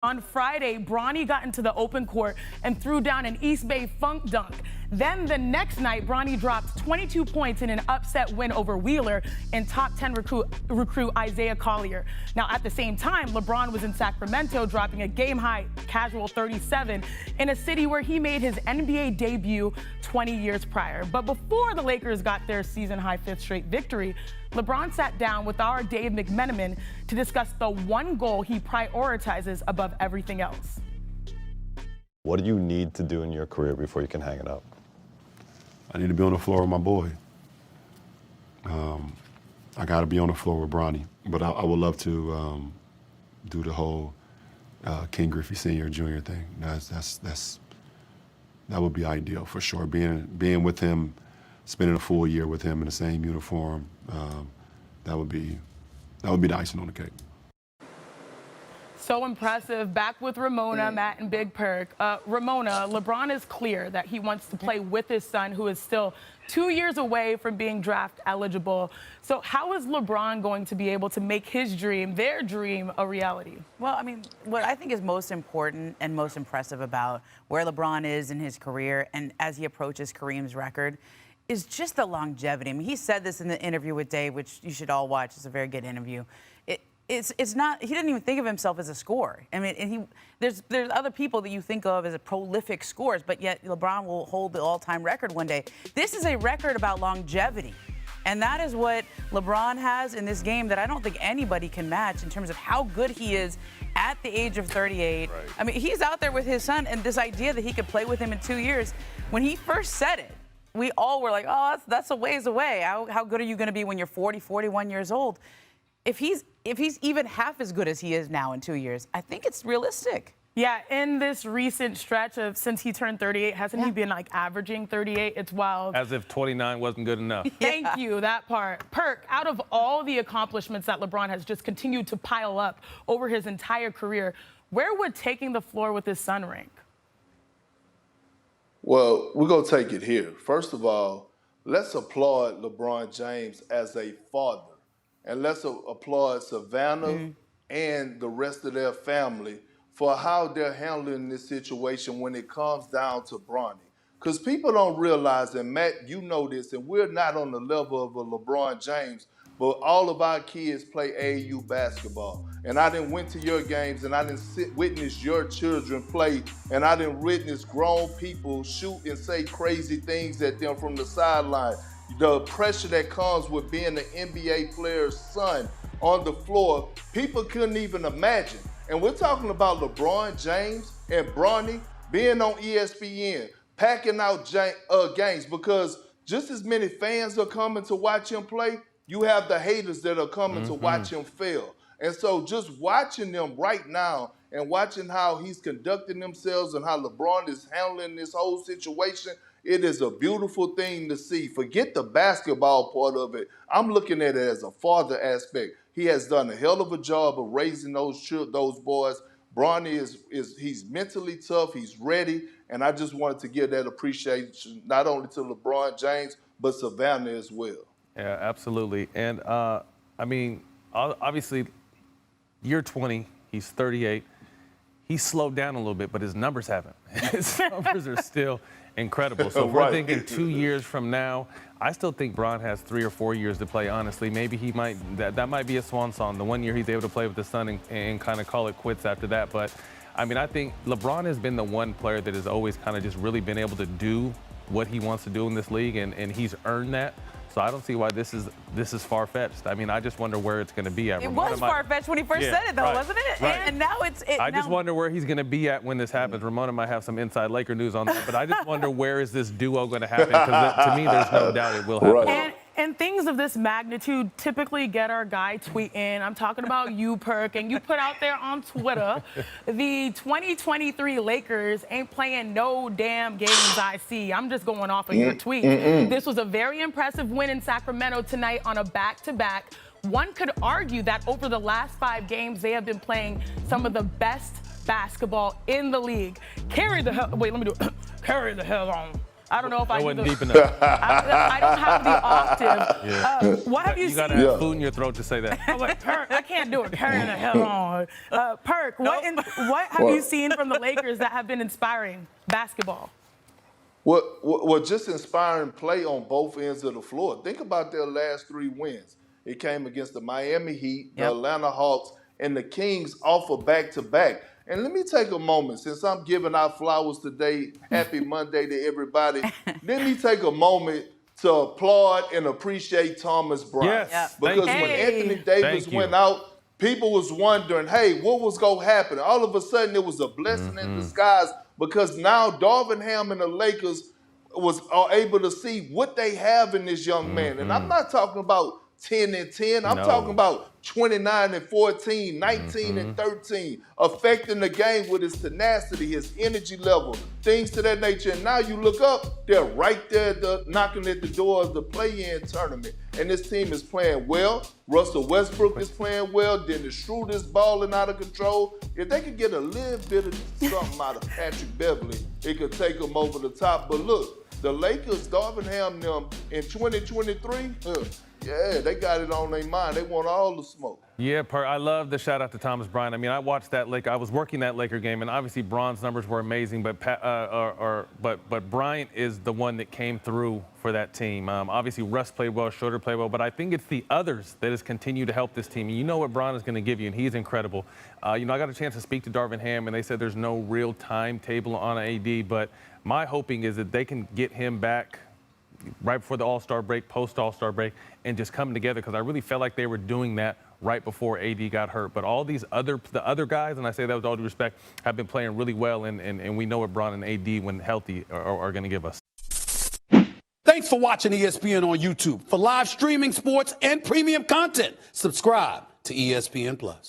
On Friday, Bronny got into the open court and threw down an East Bay funk dunk. Then the next night, Bronny dropped 22 points in an upset win over Wheeler and top 10 recruit Isaiah Collier. Now, at the same time, LeBron was in Sacramento dropping a game-high casual 37 in a city where he made his NBA debut 20 years prior. But before the Lakers got their season-high fifth straight victory, LeBron sat down with our Dave McMenamin to discuss the one goal he prioritizes above everything else. What do you need to do in your career before you can hang it up? I need to be on the floor with my boy. I got to be on the floor with Bronny, but I would love to do the whole King Griffey Sr. Jr. thing. That would be ideal for sure. Being with him, spending a full year with him in the same uniform, that would be the icing on the cake. So impressive. Back with Ramona, Matt, and Big Perk. Ramona, LeBron is clear that he wants to play with his son, who is still 2 years away from being draft eligible. So how is LeBron going to be able to make his dream, their dream, a reality? Well, I mean, what I think is most important and most impressive about where LeBron is in his career and as he approaches Kareem's record is just the longevity. I mean, he said this in the interview with Dave, which you should all watch. It's a very good interview. It's not, he didn't even think of himself as a scorer. I mean, and there's other people that you think of as prolific scorers, but yet LeBron will hold the all-time record one day. This is a record about longevity. And that is what LeBron has in this game that I don't think anybody can match in terms of how good he is at the age of 38. Right. I mean, he's out there with his son, and this idea that he could play with him in 2 years, when he first said it, we all were like, oh, that's a ways away. How good are you going to be when you're 40, 41 years old? If he's even half as good as he is now in 2 years, I think it's realistic. Yeah, in this recent stretch of since he turned 38, hasn't he been like averaging 38? It's wild. As if 29 wasn't good enough. Thank you, that part. Perk, out of all the accomplishments that LeBron has just continued to pile up over his entire career, where would taking the floor with his son rank? Well, we're going to take it here. First of all, let's applaud LeBron James as a father. And let's applaud Savannah and the rest of their family for how they're handling this situation when it comes down to Bronny. Because people don't realize, and Matt, you know this, and we're not on the level of a LeBron James, but all of our kids play AAU basketball. And I didn't went to your games, and I didn't witness your children play, and I didn't witness grown people shoot and say crazy things at them from the sideline. The pressure that comes with being an NBA player's son on the floor, people couldn't even imagine. And we're talking about LeBron James and Bronny being on ESPN, packing out games, because just as many fans are coming to watch him play, you have the haters that are coming to watch him fail. And so just watching them right now and watching how he's conducting themselves and how LeBron is handling this whole situation, it is a beautiful thing to see. Forget the basketball part of it. I'm looking at it as a father aspect. He has done a hell of a job of raising those boys. Bronny he's mentally tough, he's ready, and I just wanted to give that appreciation not only to LeBron James, but Savannah as well. Yeah, absolutely. And, I mean, obviously, you're 20, he's 38. He's slowed down a little bit, but his numbers haven't. His numbers are still incredible. So if we're thinking 2 years from now, I still think Bron has 3 or 4 years to play, honestly. Maybe he might, that might be a swan song. The 1 year he's able to play with his son and kind of call it quits after that. But, I mean, I think LeBron has been the one player that has always kind of just really been able to do what he wants to do in this league, and he's earned that. So I don't see why this is far-fetched. I mean, I just wonder where it's going to be at. It was far-fetched when he first said it, though, wasn't it? Right. And now I just wonder where he's going to be at when this happens. Ramona might have some inside Laker news on that, but I just wonder where is this duo going to happen, because to me, there's no doubt it will happen. And things of this magnitude typically get our guy tweeting. I'm talking about you, Perk, and you put out there on Twitter, the 2023 Lakers ain't playing no damn games I see. I'm just going off of your tweet. This was a very impressive win in Sacramento tonight on a back-to-back. One could argue that over the last 5 games, they have been playing some of the best basketball in the league. Carry the hell on. I don't know if I That can wasn't do deep enough. I don't have the octave. Yeah. What have you You seen? gotta have food in your throat to say that. Oh, wait, Perk, I can't do it. Turn the hell on. Perk, what have you seen from the Lakers that have been inspiring basketball? Well, just inspiring play on both ends of the floor. Think about their last 3 wins. It came against the Miami Heat, the Atlanta Hawks, and the Kings off of back-to-back. And let me take a moment, since I'm giving out flowers today, happy Monday to everybody. Let me take a moment to applaud and appreciate Thomas Bryant. Yes, Because thank you. when Anthony Davis Thank you. went out, people was wondering, hey, what was going to happen? All of a sudden, it was a blessing in disguise because now Darvin Ham and the Lakers are able to see what they have in this young man. And I'm not talking about 10 and 10. I'm talking about 29 and 14, 19 and 13, affecting the game with his tenacity, his energy level, things to that nature. And now you look up, they're right there knocking at the door of the play-in tournament. And this team is playing well. Russell Westbrook is playing well. Dennis Schroeder is balling out of control. If they could get a little bit of something out of Patrick Beverly, it could take them over the top. But look, the Lakers, Darvin Ham, them in 2023, yeah, they got it on their mind. They want all the smoke. Yeah, I love the shout out to Thomas Bryant. I mean, I watched that I was working that Laker game, and obviously Bron's numbers were amazing, but Bryant is the one that came through for that team. Obviously Russ played well, Schroeder played well, but I think it's the others that has continued to help this team. And you know what Bron is going to give you, and he's incredible. I got a chance to speak to Darvin Ham, and they said there's no real timetable on AD, but my hoping is that they can get him back right before the All-Star break, post-All-Star break, and just come together, because I really felt like they were doing that right before AD got hurt. But all the other guys, and I say that with all due respect, have been playing really well, and we know what Bron and AD, when healthy, are going to give us. Thanks for watching ESPN on YouTube. For live streaming, sports, and premium content, subscribe to ESPN+.